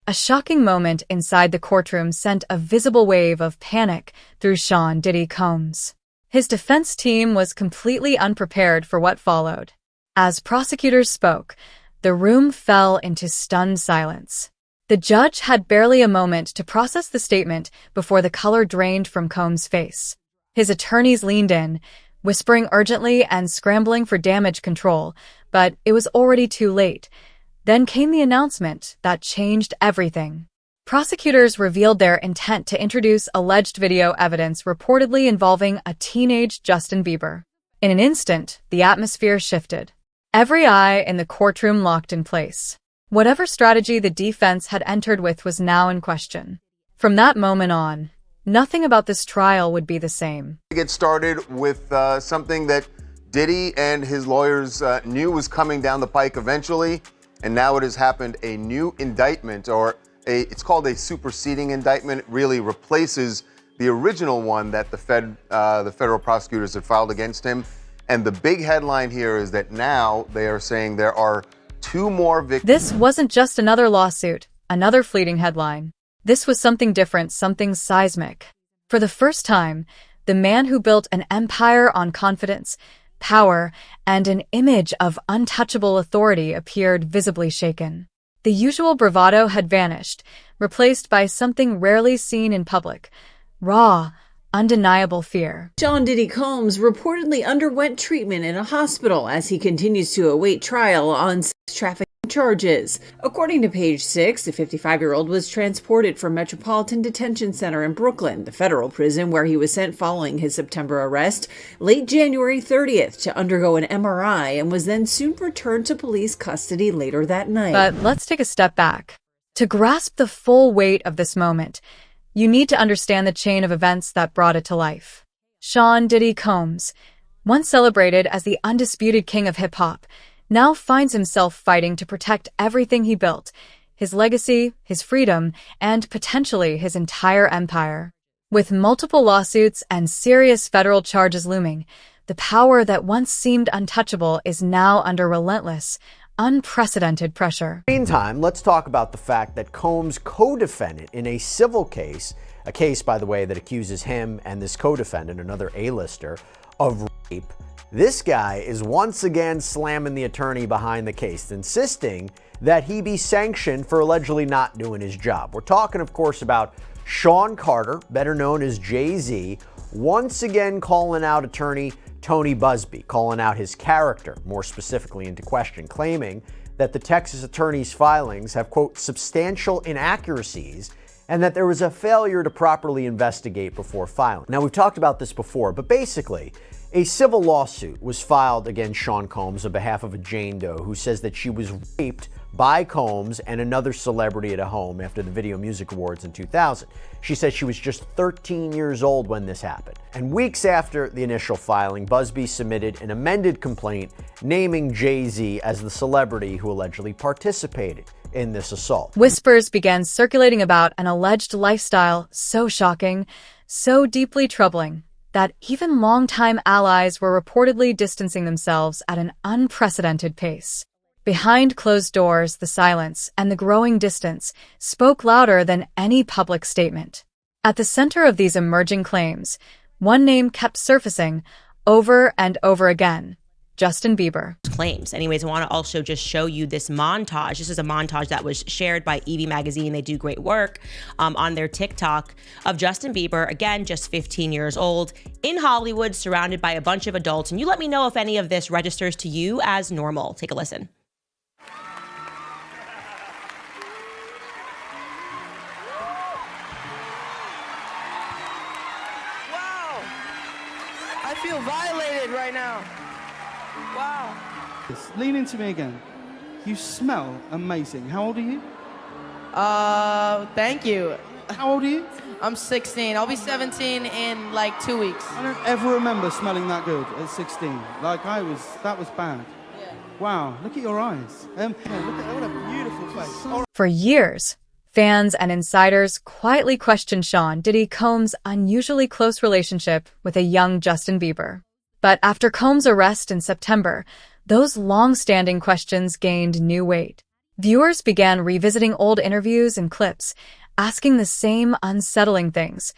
A shocking moment inside the courtroom sent a visible wave of panic through Sean Diddy Combs. His defense team was completely unprepared for what followed. As prosecutors spoke, the room fell into stunned silence. The judge had barely a moment to process the statement before the color drained from Combs' face. His attorneys leaned in, whispering urgently and scrambling for damage control, but it was already too late. Then came the announcement that changed everything. Prosecutors revealed their intent to introduce alleged video evidence reportedly involving a teenage Justin Bieber. In an instant, the atmosphere shifted. Every eye in the courtroom locked in place. Whatever strategy the defense had entered with was now in question. From that moment on, nothing about this trial would be the same. Get started with something that Diddy and his lawyers knew was coming down the pike eventually, and now it has happened. A new indictment, it's called a superseding indictment. It really replaces the original one that the federal prosecutors had filed against him. And the big headline here is that now they are saying there are 2 more victims. This wasn't just another lawsuit, another fleeting headline. This was something different, something seismic. For the first time, the man who built an empire on confidence, power, and an image of untouchable authority appeared visibly shaken. The usual bravado had vanished, replaced by something rarely seen in public: raw, undeniable fear. Sean Diddy Combs reportedly underwent treatment in a hospital as he continues to await trial on sex trafficking charges. According to Page 6, the 55-year-old was transported from Metropolitan Detention Center in Brooklyn, the federal prison where he was sent following his September arrest, late January 30th to undergo an MRI, and was then soon returned to police custody later that night. But let's take a step back. To grasp the full weight of this moment, you need to understand the chain of events that brought it to life. Sean Diddy Combs, once celebrated as the undisputed king of hip-hop, now finds himself fighting to protect everything he built: his legacy, his freedom, and potentially his entire empire. With multiple lawsuits and serious federal charges looming, the power that once seemed untouchable is now under relentless, unprecedented pressure. Meantime, let's talk about the fact that Combs' co-defendant in a civil case, a case, by the way, that accuses him and this co-defendant, another A-lister, of rape. This guy is once again slamming the attorney behind the case, insisting that he be sanctioned for allegedly not doing his job. We're talking, of course, about Sean Carter, better known as Jay-Z, once again calling out attorney Tony Busby, calling out his character, more specifically into question, claiming that the Texas attorney's filings have, quote, substantial inaccuracies, and that there was a failure to properly investigate before filing. Now, we've talked about this before, but basically, a civil lawsuit was filed against Sean Combs on behalf of a Jane Doe who says that she was raped by Combs and another celebrity at a home after the Video Music Awards in 2000. She says she was just 13 years old when this happened. And weeks after the initial filing, Busby submitted an amended complaint naming Jay-Z as the celebrity who allegedly participated in this assault. Whispers began circulating about an alleged lifestyle so shocking, so deeply troubling, that even longtime allies were reportedly distancing themselves at an unprecedented pace. Behind closed doors, the silence and the growing distance spoke louder than any public statement. At the center of these emerging claims, one name kept surfacing over and over again: Justin Bieber. Claims. Anyways, I want to also just show you this montage. This is a montage that was shared by Evie Magazine. They do great work on their TikTok of Justin Bieber, again, just 15 years old, in Hollywood, surrounded by a bunch of adults. And you let me know if any of this registers to you as normal. Take a listen. Wow! I feel violated right now. Wow. Lean into me again. You smell amazing. How old are you? Thank you. How old are you? I'm 16. I'll be 17 in like 2 weeks. I don't ever remember smelling that good at 16. Like that was bad. Yeah. Wow, look at your eyes. Look at what a beautiful face. For years, fans and insiders quietly questioned Sean Diddy Combs' unusually close relationship with a young Justin Bieber. But after Combs' arrest in September, those long-standing questions gained new weight. Viewers began revisiting old interviews and clips, asking the same unsettling things.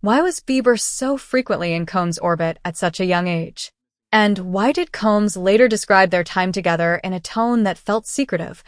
Why was Bieber so frequently in Combs' orbit at such a young age? And why did Combs later describe their time together in a tone that felt secretive,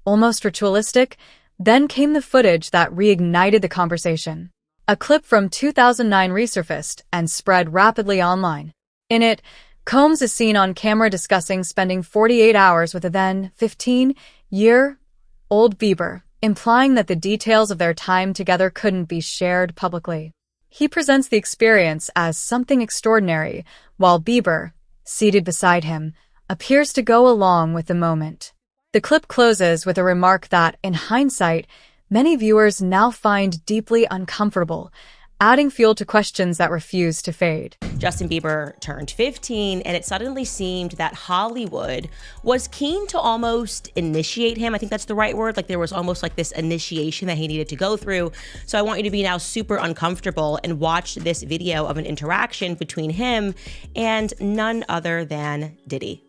almost ritualistic? Then came the footage that reignited the conversation. A clip from 2009 resurfaced and spread rapidly online. In it, Combs is seen on camera discussing spending 48 hours with a then 15-year-old Bieber, implying that the details of their time together couldn't be shared publicly. He presents the experience as something extraordinary, while Bieber, seated beside him, appears to go along with the moment. The clip closes with a remark that, in hindsight, many viewers now find deeply uncomfortable, adding fuel to questions that refuse to fade. Justin Bieber turned 15, and it suddenly seemed that Hollywood was keen to almost initiate him. I think that's the right word. Like there was almost like this initiation that he needed to go through. So I want you to be now super uncomfortable and watch this video of an interaction between him and none other than Diddy.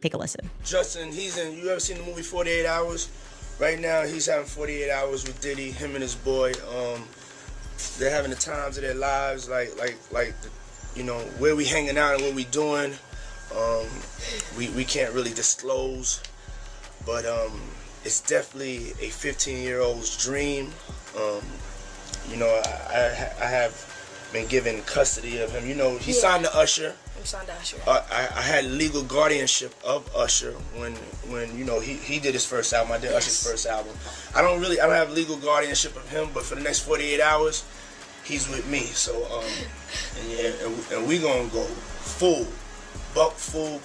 Take a listen. Justin, you ever seen the movie 48 Hours? Right now, he's having 48 hours with Diddy, him and his boy. They're having the times of their lives, like you know, where we hanging out and what we doing. We can't really disclose, but it's definitely a 15-year-old's dream. You know, I have been given custody of him. You know, he signed to Usher. He signed to Usher. I had legal guardianship of Usher when you know he did his first album. I did Usher's first album. I don't have legal guardianship of him, but for the next 48 hours, he's with me. So and we gonna go full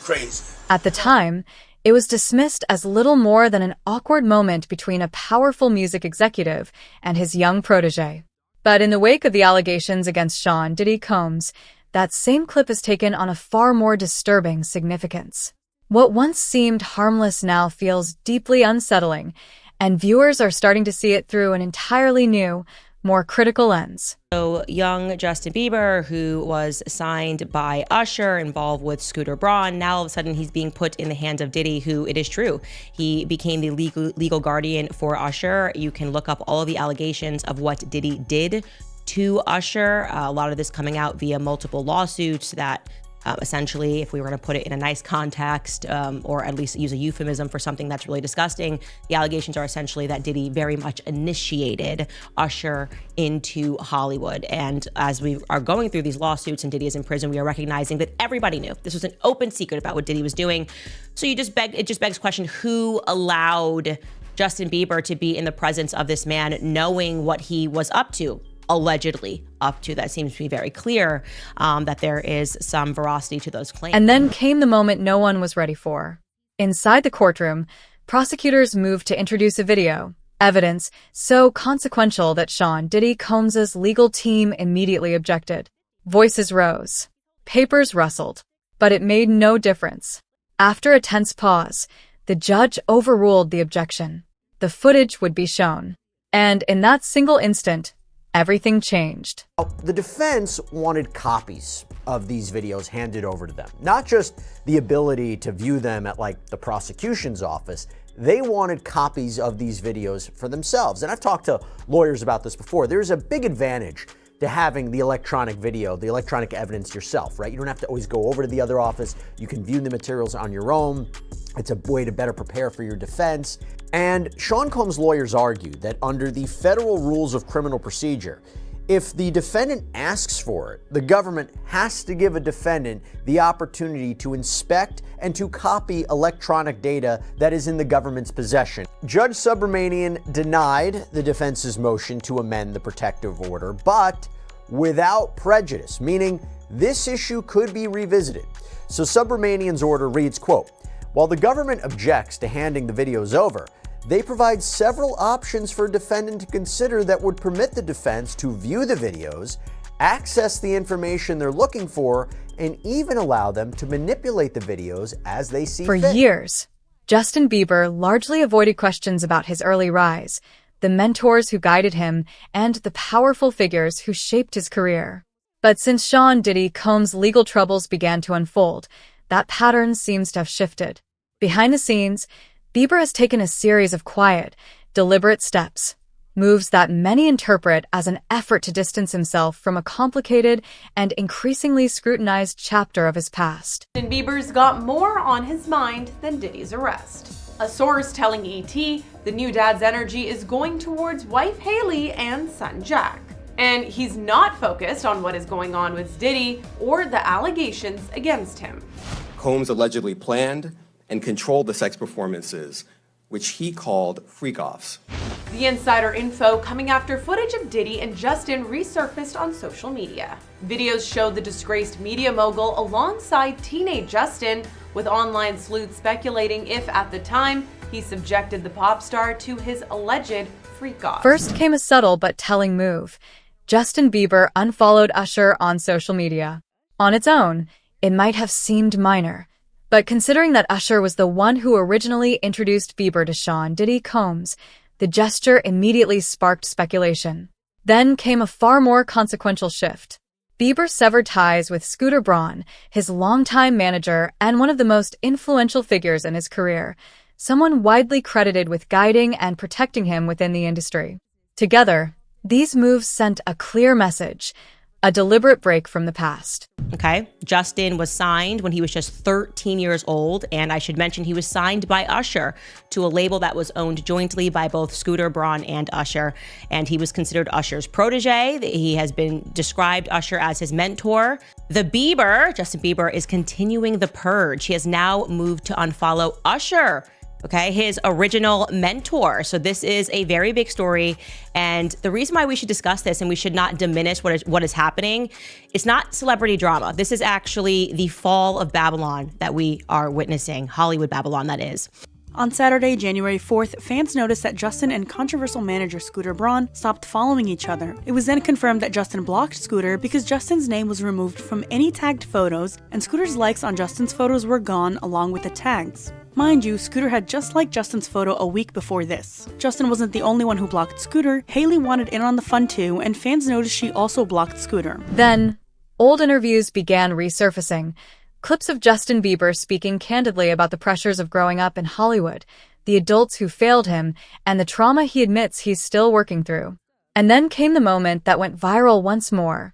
crazy. At the time, it was dismissed as little more than an awkward moment between a powerful music executive and his young protege. But in the wake of the allegations against Sean Diddy Combs, that same clip is taken on a far more disturbing significance. What once seemed harmless now feels deeply unsettling, and viewers are starting to see it through an entirely new, more critical lens. So young Justin Bieber, who was signed by Usher, involved with Scooter Braun, now all of a sudden he's being put in the hands of Diddy, who, it is true, he became the legal guardian for Usher. You can look up all of the allegations of what Diddy did to Usher. A lot of this coming out via multiple lawsuits that essentially, if we were going to put it in a nice context, or at least use a euphemism for something that's really disgusting, the allegations are essentially that Diddy very much initiated Usher into Hollywood. And as we are going through these lawsuits and Diddy is in prison, we are recognizing that everybody knew. This was an open secret about what Diddy was doing. So it just begs the question, who allowed Justin Bieber to be in the presence of this man, knowing what he was up to? Allegedly up to. That seems to be very clear, that there is some veracity to those claims. And then came the moment no one was ready for. Inside the courtroom, prosecutors moved to introduce a video, evidence so consequential that Sean Diddy Combs' legal team immediately objected. Voices rose. Papers rustled. But it made no difference. After a tense pause, the judge overruled the objection. The footage would be shown. And in that single instant, everything changed. The defense wanted copies of these videos handed over to them. Not just the ability to view them at like the prosecution's office. They wanted copies of these videos for themselves. And I've talked to lawyers about this before. There's a big advantage to having the electronic video, the electronic evidence yourself, right? You don't have to always go over to the other office. You can view the materials on your own. It's a way to better prepare for your defense. And Sean Combs' lawyers argued that under the federal rules of criminal procedure, if the defendant asks for it, the government has to give a defendant the opportunity to inspect and to copy electronic data that is in the government's possession. Judge Subramanian denied the defense's motion to amend the protective order, but without prejudice, meaning this issue could be revisited. So Subramanian's order reads, quote, "While the government objects to handing the videos over, they provide several options for a defendant to consider that would permit the defense to view the videos, access the information they're looking for, and even allow them to manipulate the videos as they see fit." For years, Justin Bieber largely avoided questions about his early rise, the mentors who guided him, and the powerful figures who shaped his career. But since Sean Diddy Combs' legal troubles began to unfold, that pattern seems to have shifted. Behind the scenes, Bieber has taken a series of quiet, deliberate steps, moves that many interpret as an effort to distance himself from a complicated and increasingly scrutinized chapter of his past. Justin Bieber's got more on his mind than Diddy's arrest. A source telling ET the new dad's energy is going towards wife Haley and son Jack. And he's not focused on what is going on with Diddy or the allegations against him. Combs allegedly planned and controlled the sex performances, which he called freak-offs. The insider info coming after footage of Diddy and Justin resurfaced on social media. Videos showed the disgraced media mogul alongside teenage Justin, with online sleuths speculating if, at the time, he subjected the pop star to his alleged freak-off. First came a subtle but telling move. Justin Bieber unfollowed Usher on social media. On its own, it might have seemed minor, but considering that Usher was the one who originally introduced Bieber to Sean Diddy Combs, the gesture immediately sparked speculation. Then came a far more consequential shift. Bieber severed ties with Scooter Braun, his longtime manager and one of the most influential figures in his career, someone widely credited with guiding and protecting him within the industry. Together, these moves sent a clear message, a deliberate break from the past. Okay. Justin was signed when he was just 13 years old. And I should mention he was signed by Usher to a label that was owned jointly by both Scooter Braun and Usher. And he was considered Usher's protege. He has been described Usher as his mentor. Justin Bieber, is continuing the purge. He has now moved to unfollow Usher, okay, his original mentor. So this is a very big story. And the reason why we should discuss this and we should not diminish what is happening, it's not celebrity drama. This is actually the fall of Babylon that we are witnessing, Hollywood Babylon, that is. On Saturday, January 4th, fans noticed that Justin and controversial manager Scooter Braun stopped following each other. It was then confirmed that Justin blocked Scooter because Justin's name was removed from any tagged photos, and Scooter's likes on Justin's photos were gone along with the tags. Mind you, Scooter had just liked Justin's photo a week before this. Justin wasn't the only one who blocked Scooter. Haley wanted in on the fun too, and fans noticed she also blocked Scooter. Then, old interviews began resurfacing. Clips of Justin Bieber speaking candidly about the pressures of growing up in Hollywood, the adults who failed him, and the trauma he admits he's still working through. And then came the moment that went viral once more.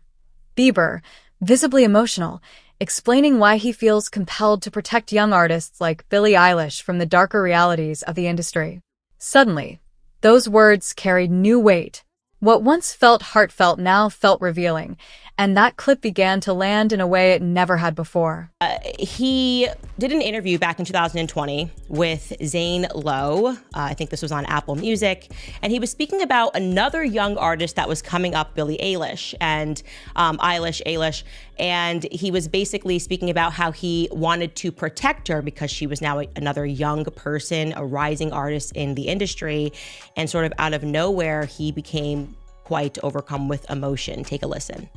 Bieber, visibly emotional, explaining why he feels compelled to protect young artists like Billie Eilish from the darker realities of the industry. Suddenly, those words carried new weight. What once felt heartfelt now felt revealing, and that clip began to land in a way it never had before. He did an interview back in 2020 with Zane Lowe. I think this was on Apple Music. And he was speaking about another young artist that was coming up, Billie Eilish, and Eilish. And he was basically speaking about how he wanted to protect her because she was now another young person, a rising artist in the industry. And sort of out of nowhere, he became quite overcome with emotion. Take a listen.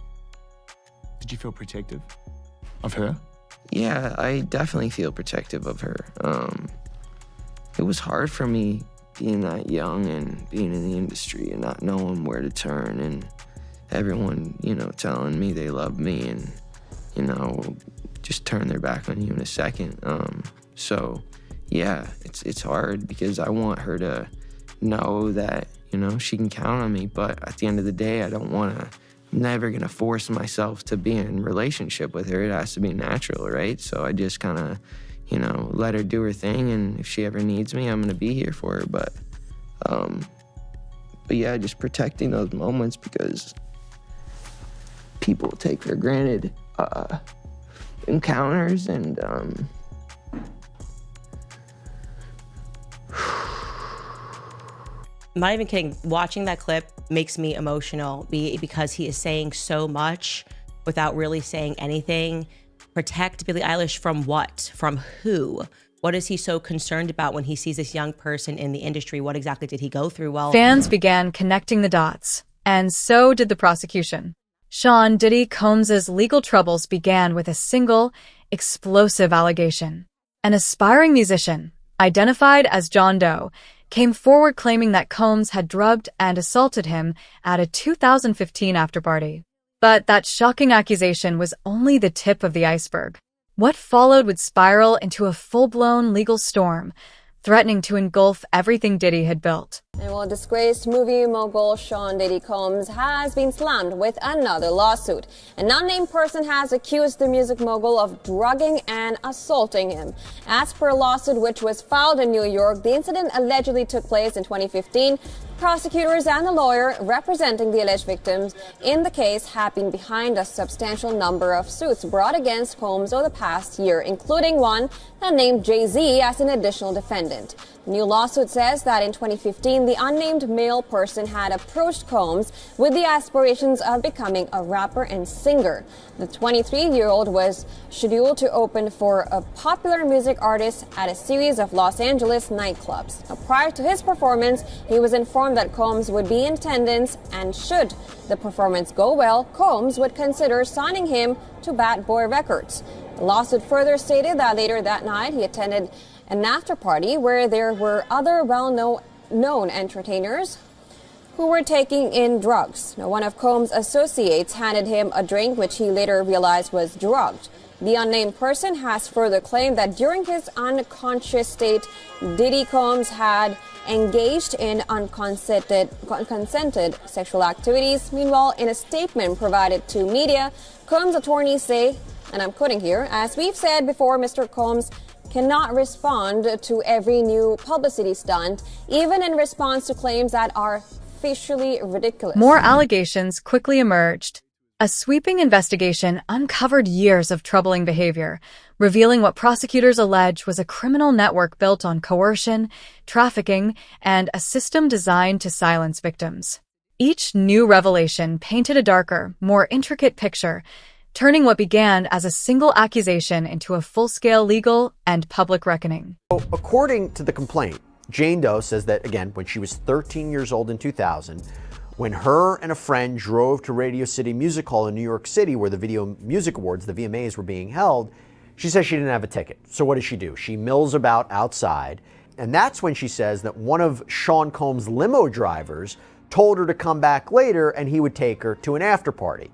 Did you feel protective of her? Yeah, I definitely feel protective of her. It was hard for me being that young and being in the industry and not knowing where to turn, and everyone, telling me they love me and, just turn their back on you in a second. So yeah, it's hard because I want her to know that, she can count on me, but at the end of the day, I'm never gonna force myself to be in a relationship with her. It has to be natural, right? So I just kind of, let her do her thing, and if she ever needs me, I'm gonna be here for her. But yeah, just protecting those moments because people take for granted encounters, and I'm not even kidding. Watching that clip makes me emotional because he is saying so much without really saying anything. Protect Billie Eilish from what? From who? What is he so concerned about when he sees this young person in the industry? What exactly did he go through? Well, fans began connecting the dots, and so did the prosecution. Sean Diddy Combs' legal troubles began with a single, explosive allegation. An aspiring musician, identified as John Doe, came forward claiming that Combs had drugged and assaulted him at a 2015 afterparty. But that shocking accusation was only the tip of the iceberg. What followed would spiral into a full-blown legal storm, threatening to engulf everything Diddy had built. And while disgraced movie mogul Sean Diddy Combs has been slammed with another lawsuit. An unnamed person has accused the music mogul of drugging and assaulting him. As per a lawsuit which was filed in New York, the incident allegedly took place in 2015. Prosecutors and the lawyer representing the alleged victims in the case have been behind a substantial number of suits brought against Combs over the past year, including one that named Jay-Z as an additional defendant. The new lawsuit says that in 2015, the unnamed male person had approached Combs with the aspirations of becoming a rapper and singer. The 23-year-old was scheduled to open for a popular music artist at a series of Los Angeles nightclubs. Now, prior to his performance, he was informed that Combs would be in attendance, and should the performance go well, Combs would consider signing him to Bad Boy Records. The lawsuit further stated that later that night he attended an after party where there were other well-known entertainers who were taking in drugs. Now, one of Combs' associates handed him a drink which he later realized was drugged. The unnamed person has further claimed that during his unconscious state, Diddy Combs had engaged in unconsented sexual activities. Meanwhile, in a statement provided to media, Combs' attorneys say, and I'm quoting here, "As we've said before, Mr. Combs cannot respond to every new publicity stunt, even in response to claims that are facially ridiculous." More allegations quickly emerged. A sweeping investigation uncovered years of troubling behavior, revealing what prosecutors allege was a criminal network built on coercion, trafficking, and a system designed to silence victims. Each new revelation painted a darker, more intricate picture, turning what began as a single accusation into a full-scale legal and public reckoning. So, according to the complaint, Jane Doe says that, again, when she was 13 years old in 2000, when her and a friend drove to Radio City Music Hall in New York City, where the Video Music Awards, the VMAs, were being held, she says she didn't have a ticket. So what does she do? She mills about outside, and that's when she says that one of Sean Combs' limo drivers told her to come back later and he would take her to an after party.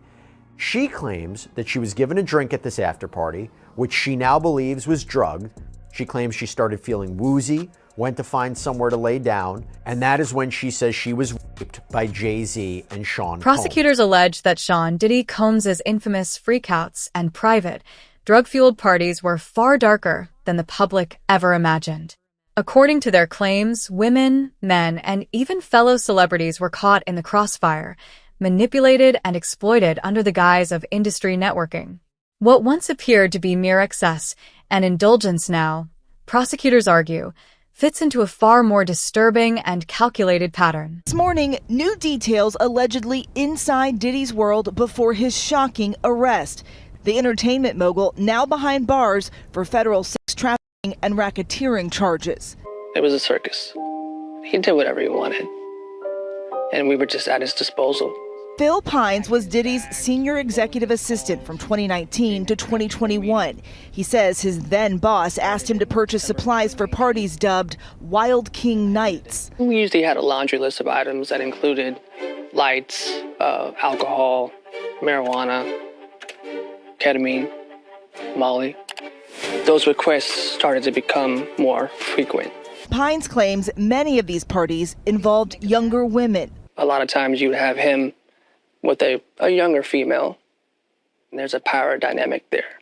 She claims that she was given a drink at this after party, which she now believes was drugged. She claims she started feeling woozy, went to find somewhere to lay down, and that is when she says she was raped by Jay-Z and Sean Prosecutors Combs. allege that Sean Diddy Combs' infamous freakouts and private, drug-fueled parties were far darker than the public ever imagined. According to their claims, women, men, and even fellow celebrities were caught in the crossfire, manipulated and exploited under the guise of industry networking. What once appeared to be mere excess and indulgence now, prosecutors argue, fits into a far more disturbing and calculated pattern. This morning, new details allegedly inside Diddy's world before his shocking arrest. The entertainment mogul now behind bars for federal sex trafficking and racketeering charges. It was a circus. He did whatever he wanted, and we were just at his disposal. Phil Pines was Diddy's senior executive assistant from 2019 to 2021. He says his then boss asked him to purchase supplies for parties dubbed Wild King Nights. We usually had a laundry list of items that included lights, alcohol, marijuana, ketamine, Molly. Those requests started to become more frequent. Pines claims many of these parties involved younger women. A lot of times you would have him with a younger female. And there's a power dynamic there.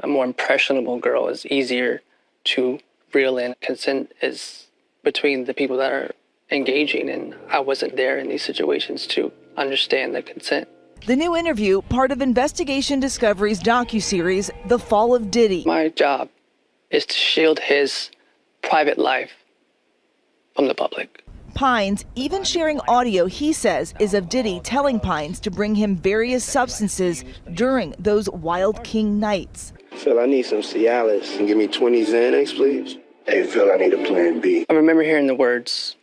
A more impressionable girl is easier to reel in. Consent is between the people that are engaging, and I wasn't there in these situations to understand the consent. The new interview, part of Investigation Discovery's docuseries, The Fall of Diddy. My job is to shield his private life from the public. Pines even sharing audio he says is of Diddy telling Pines to bring him various substances during those Wild King nights. Phil, I need some Cialis. Can you give me 20 Xanax, please? Hey, Phil, I need a plan B. I remember hearing the words,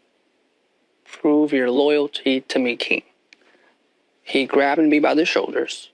"Prove your loyalty to me, King." He grabbed me by the shoulders,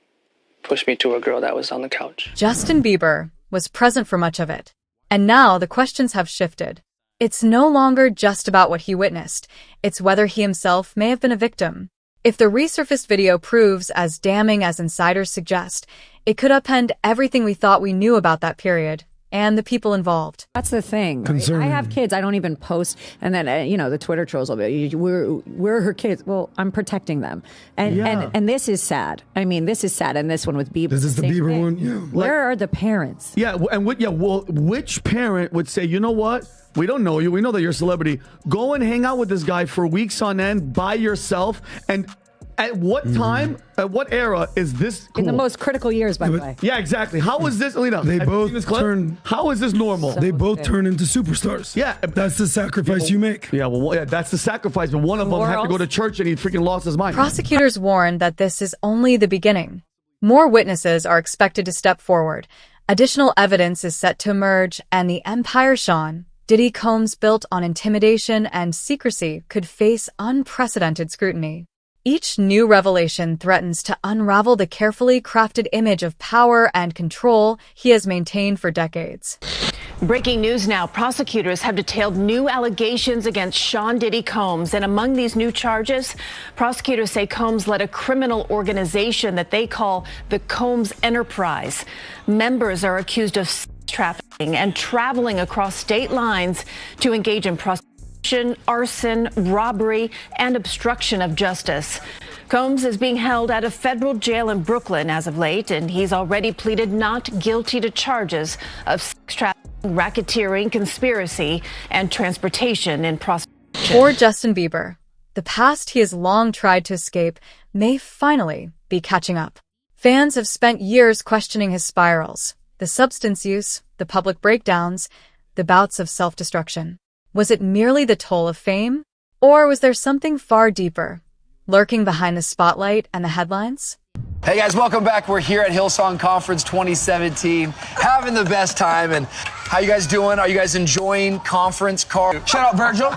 pushed me to a girl that was on the couch. Justin Bieber was present for much of it. And now the questions have shifted. It's no longer just about what he witnessed. It's whether he himself may have been a victim. If the resurfaced video proves as damning as insiders suggest, it could upend everything we thought we knew about that period. and the people involved. That's the thing. Right? I have kids. I don't even post. And then, the Twitter trolls will be, we're her kids. Well, I'm protecting them. And this is sad. I mean, this is sad. And this one with Bieber. This is the Bieber one? Yeah. Where are the parents? Yeah. And which parent would say, you know what? We don't know you. We know that you're a celebrity. Go and hang out with this guy for weeks on end by yourself. And at what time, at what era is this cool? In the most critical years, by the way. Yeah, exactly. How is this, Alina? They both turn. How is this normal? They both turn into superstars. Yeah. That's the sacrifice you make. Yeah, that's the sacrifice. But one of them had to go to church and he freaking lost his mind. Prosecutors warn that this is only the beginning. More witnesses are expected to step forward. Additional evidence is set to emerge, and the empire Sean Diddy Combs built on intimidation and secrecy could face unprecedented scrutiny. Each new revelation threatens to unravel the carefully crafted image of power and control he has maintained for decades. Breaking news now. Prosecutors have detailed new allegations against Sean Diddy Combs. And among these new charges, prosecutors say Combs led a criminal organization that they call the Combs Enterprise. Members are accused of sex trafficking and traveling across state lines to engage in prostitution, arson, robbery, and obstruction of justice. Combs is being held at a federal jail in Brooklyn as of late, and he's already pleaded not guilty to charges of sex trafficking, racketeering, conspiracy, and transportation in prostitution. For Justin Bieber, the past he has long tried to escape may finally be catching up. Fans have spent years questioning his spirals, the substance use, the public breakdowns, the bouts of self-destruction. Was it merely the toll of fame? Or was there something far deeper, lurking behind the spotlight and the headlines? Hey guys, welcome back. We're here at Hillsong Conference 2017, having the best time. And how you guys doing? Are you guys enjoying conference? Carl, shout out Virgil.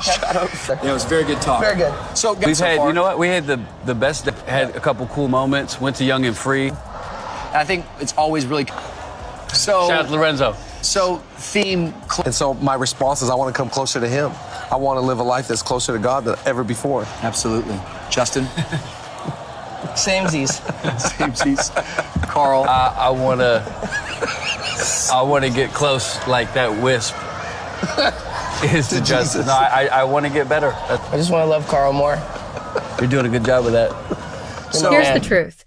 Shout out. Yeah, it was a very good talk. Very good. So we've had, you know what? We had the best. Had a couple cool moments. Went to Young and Free. And I think it's always really. So shout out to Lorenzo. So theme. And so my response is I want to come closer to him. I want to live a life that's closer to God than ever before. Absolutely. Justin. Samesies. Samesies. Carl. I want to get close like that wisp is to Justin. No, I want to get better. I just want to love Carl more. You're doing a good job with that. So here's the truth.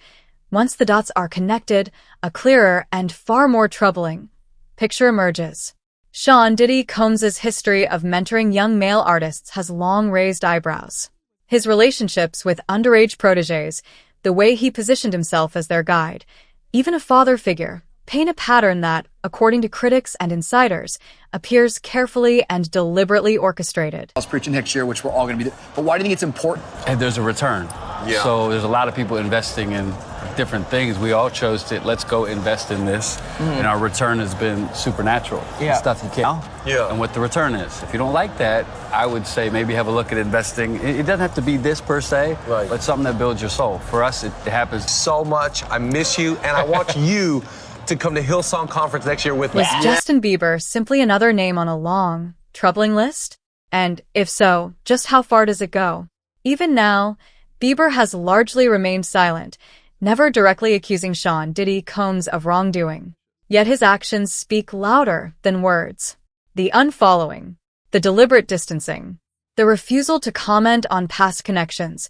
Once the dots are connected, a clearer and far more troubling picture emerges. Sean Diddy Combs' history of mentoring young male artists has long raised eyebrows. His relationships with underage protégés, the way he positioned himself as their guide, even a father figure, paint a pattern that, according to critics and insiders, appears carefully and deliberately orchestrated. I was preaching next year, which we're all going to be. But why do you think it's important? And there's a return. Yeah. So there's a lot of people investing in different things. We all chose to let's go invest in this, and our return has been supernatural. Yeah. Stuff you can't. Yeah. And what the return is. If you don't like that, I would say maybe have a look at investing. It doesn't have to be this per se, right, but something that builds your soul. For us, it happens so much. I miss you, and I want you to come to Hillsong Conference next year with me. Was Justin Bieber simply another name on a long, troubling list? And if so, just how far does it go? Even now, Bieber has largely remained silent, never directly accusing Sean Diddy Combs of wrongdoing. Yet his actions speak louder than words. The unfollowing, the deliberate distancing, the refusal to comment on past connections,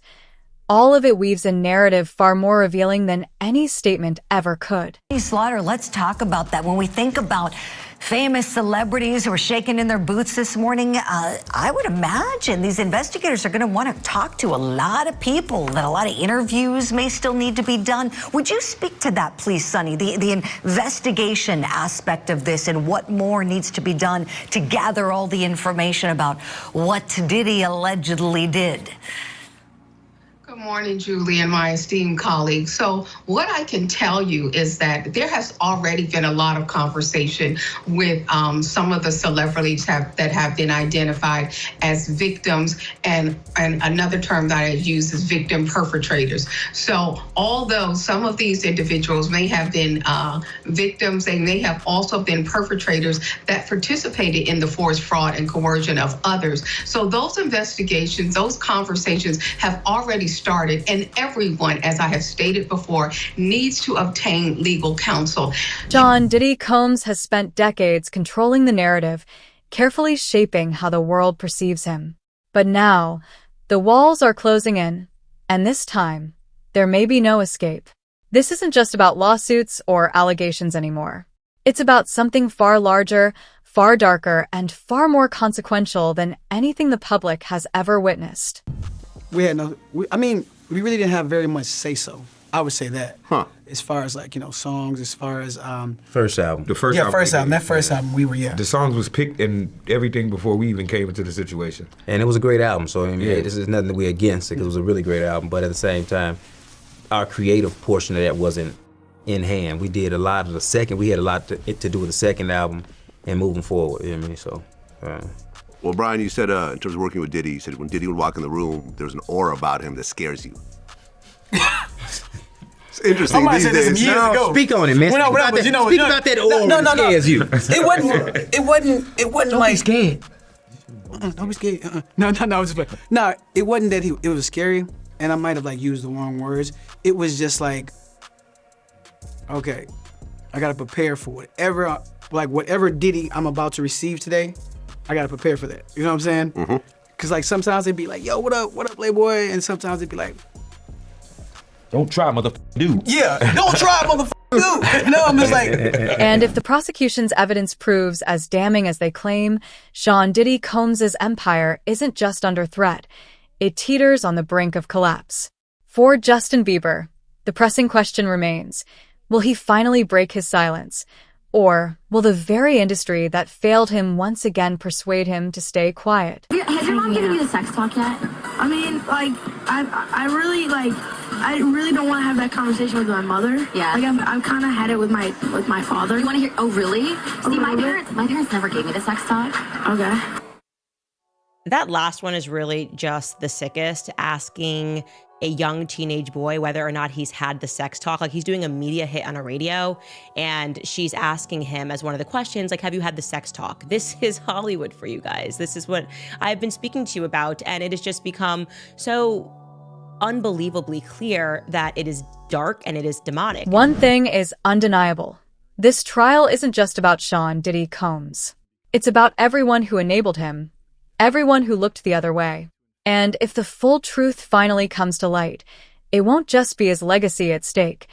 all of it weaves a narrative far more revealing than any statement ever could. Slaughter, let's talk about that. When we think about famous celebrities who are shaking in their boots this morning, I would imagine these investigators are going to want to talk to a lot of people, that a lot of interviews may still need to be done. Would you speak to that, please, Sonny, the investigation aspect of this and what more needs to be done to gather all the information about what Diddy allegedly did? Good morning, Julie and my esteemed colleagues. So what I can tell you is that there has already been a lot of conversation with some of the celebrities that have been identified as victims, and another term that I use is victim perpetrators. So although some of these individuals may have been victims, they may have also been perpetrators that participated in the forced fraud and coercion of others. So those investigations, those conversations have already started started. And everyone, as I have stated before, needs to obtain legal counsel. Sean Diddy Combs has spent decades controlling the narrative, carefully shaping how the world perceives him. But now, the walls are closing in, and this time, there may be no escape. This isn't just about lawsuits or allegations anymore. It's about something far larger, far darker, and far more consequential than anything the public has ever witnessed. We really didn't have very much say-so. I would say that. Huh. As far as songs, as far as first album. The first album. That first album we were The songs was picked and everything before we even came into the situation. And it was a great album, so this is nothing that we're against it, 'cause it was a really great album, but at the same time, our creative portion of that wasn't in hand. We did a lot of the second, we had a lot to do with the second album and moving forward, you know what I mean? So, Well, Brian, you said in terms of working with Diddy, you said when Diddy would walk in the room, there's an aura about him that scares you. It's interesting these days. Speak on it, man. Speak about that aura that scares you. It wasn't like scared. Don't be scared. No, it wasn't that it was scary, and I might have used the wrong words. It was just okay, I gotta prepare for whatever Diddy I'm about to receive today. I gotta prepare for that. You know what I'm saying? Mm-hmm. Cause sometimes they'd be like, "Yo, what up, Playboy?" And sometimes they'd be like, "Don't try, motherfucker, dude." Yeah, don't try, motherfucker, dude. No, I'm just And if the prosecution's evidence proves as damning as they claim, Sean Diddy Combs' empire isn't just under threat. It teeters on the brink of collapse. For Justin Bieber, the pressing question remains, will he finally break his silence? Or will the very industry that failed him once again persuade him to stay quiet? Has your mom given you the sex talk yet? I mean, I really don't want to have that conversation with my mother. Yeah. I've kind of had it with my father. You want to hear? Oh, really? See, my parents never gave me the sex talk. Okay. That last one is really just the sickest, asking a young teenage boy whether or not he's had the sex talk. He's doing a media hit on a radio, and she's asking him as one of the questions, have you had the sex talk? This is Hollywood for you guys. This is what I've been speaking to you about, and it has just become so unbelievably clear that it is dark and it is demonic. One thing is undeniable. This trial isn't just about Sean Diddy Combs. It's about everyone who enabled him, everyone who looked the other way. And if the full truth finally comes to light, it won't just be his legacy at stake.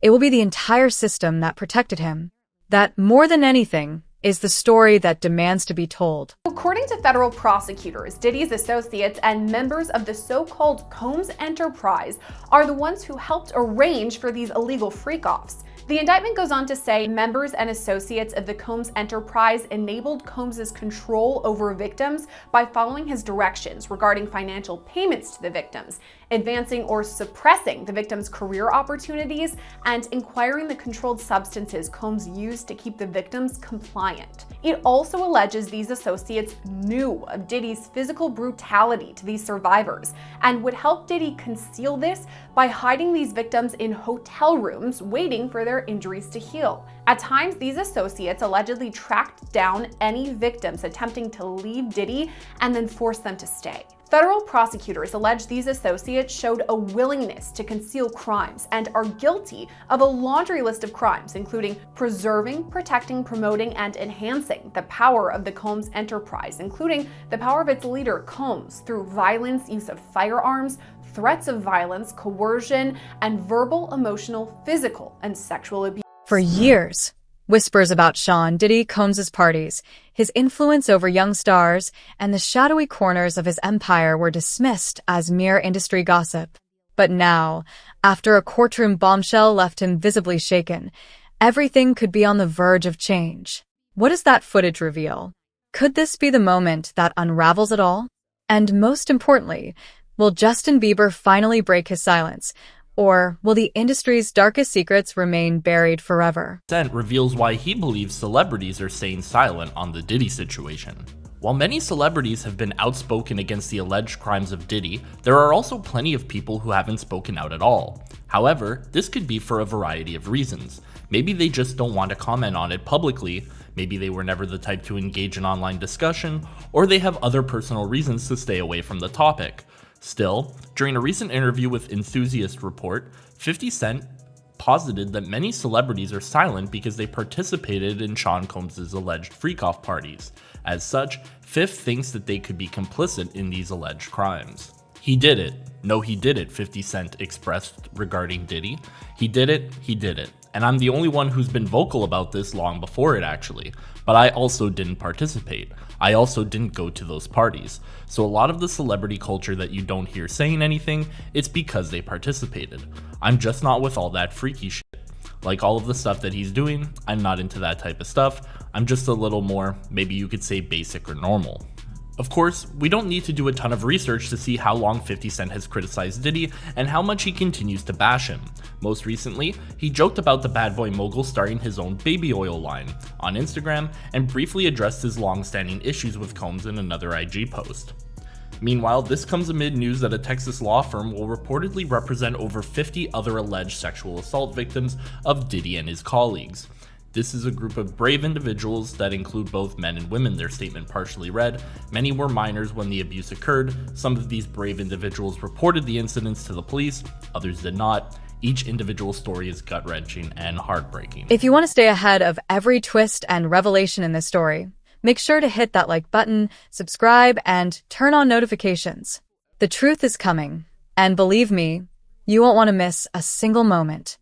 It will be the entire system that protected him. That, more than anything, is the story that demands to be told. According to federal prosecutors, Diddy's associates and members of the so-called Combs enterprise are the ones who helped arrange for these illegal freak-offs. The indictment goes on to say members and associates of the Combs enterprise enabled Combs' control over victims by following his directions regarding financial payments to the victims, advancing or suppressing the victims' career opportunities, and acquiring the controlled substances Combs used to keep the victims compliant. It also alleges these associates knew of Diddy's physical brutality to these survivors and would help Diddy conceal this by hiding these victims in hotel rooms waiting for their injuries to heal. At times, these associates allegedly tracked down any victims attempting to leave Diddy and then forced them to stay. Federal prosecutors allege these associates showed a willingness to conceal crimes and are guilty of a laundry list of crimes, including preserving, protecting, promoting, and enhancing the power of the Combs enterprise, including the power of its leader, Combs, through violence, use of firearms, threats of violence, coercion, and verbal, emotional, physical, and sexual abuse. For years, whispers about Sean Diddy Combs' parties, his influence over young stars, and the shadowy corners of his empire were dismissed as mere industry gossip. But now, after a courtroom bombshell left him visibly shaken, everything could be on the verge of change. What does that footage reveal? Could this be the moment that unravels it all? And most importantly, will Justin Bieber finally break his silence? Or will the industry's darkest secrets remain buried forever? Reveals why he believes celebrities are staying silent on the Diddy situation. While many celebrities have been outspoken against the alleged crimes of Diddy, there are also plenty of people who haven't spoken out at all. However, this could be for a variety of reasons. Maybe they just don't want to comment on it publicly, maybe they were never the type to engage in online discussion, or they have other personal reasons to stay away from the topic. Still, during a recent interview with Enthusiast Report, 50 Cent posited that many celebrities are silent because they participated in Sean Combs' alleged freak-off parties. As such, Fifth thinks that they could be complicit in these alleged crimes. He did it. No, he did it, 50 Cent expressed regarding Diddy. He did it, he did it. And I'm the only one who's been vocal about this long before it actually. But I also didn't participate. I also didn't go to those parties. So a lot of the celebrity culture that you don't hear saying anything, it's because they participated. I'm just not with all that freaky shit. Like all of the stuff that he's doing, I'm not into that type of stuff. I'm just a little more, maybe you could say basic or normal. Of course, we don't need to do a ton of research to see how long 50 Cent has criticized Diddy and how much he continues to bash him. Most recently, he joked about the bad boy mogul starting his own baby oil line on Instagram and briefly addressed his long-standing issues with Combs in another IG post. Meanwhile, this comes amid news that a Texas law firm will reportedly represent over 50 other alleged sexual assault victims of Diddy and his colleagues. This is a group of brave individuals that include both men and women, their statement partially read. Many were minors when the abuse occurred. Some of these brave individuals reported the incidents to the police, others did not. Each individual story is gut-wrenching and heartbreaking. If you want to stay ahead of every twist and revelation in this story, make sure to hit that like button, subscribe, and turn on notifications. The truth is coming, and believe me, you won't want to miss a single moment.